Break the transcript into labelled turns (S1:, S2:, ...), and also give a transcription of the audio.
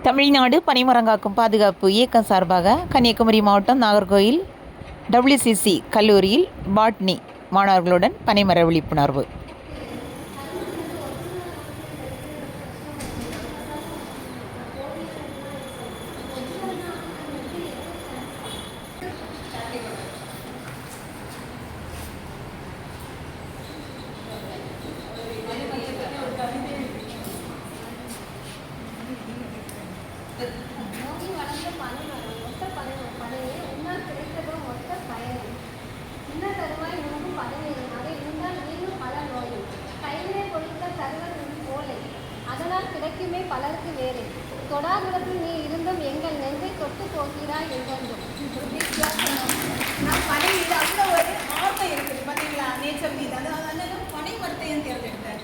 S1: தமிழ்நாடு பனைமரங்காக்கும் பாதுகாப்பு இயக்கம் சார்பாக கன்னியாகுமரி மாவட்டம் நாகர்கோயில் WCC கல்லூரியில் பாட்னி மாணவர்களுடன் பனைமர விழிப்புணர்வு.
S2: நோக்கி வளர்ந்த பனைமரம் மொத்த பனையை உன்னால் கிடைத்ததும் மொத்த பயன் இன்ன தருவாய் உனக்கும் பதவியும் அதை உண்டால் நீங்கும் பல நோயும் கையிலே கொடுத்த தருவர் போலை அதனால் கிடைக்குமே பலருக்கு வேறு தொடாதுரத்தில் நீ இருந்தும் எங்கள் நெஞ்சை தொட்டு போகிறாய் என்றும்.
S3: நான் பனை மீது அவ்வளோ ஒரு ஆர்வம் இருக்குது பார்த்தீங்களா, நேச்சர் மீது. அதனால பனை மரத்தை ஏன் தேர்ந்தெடுத்தேன்.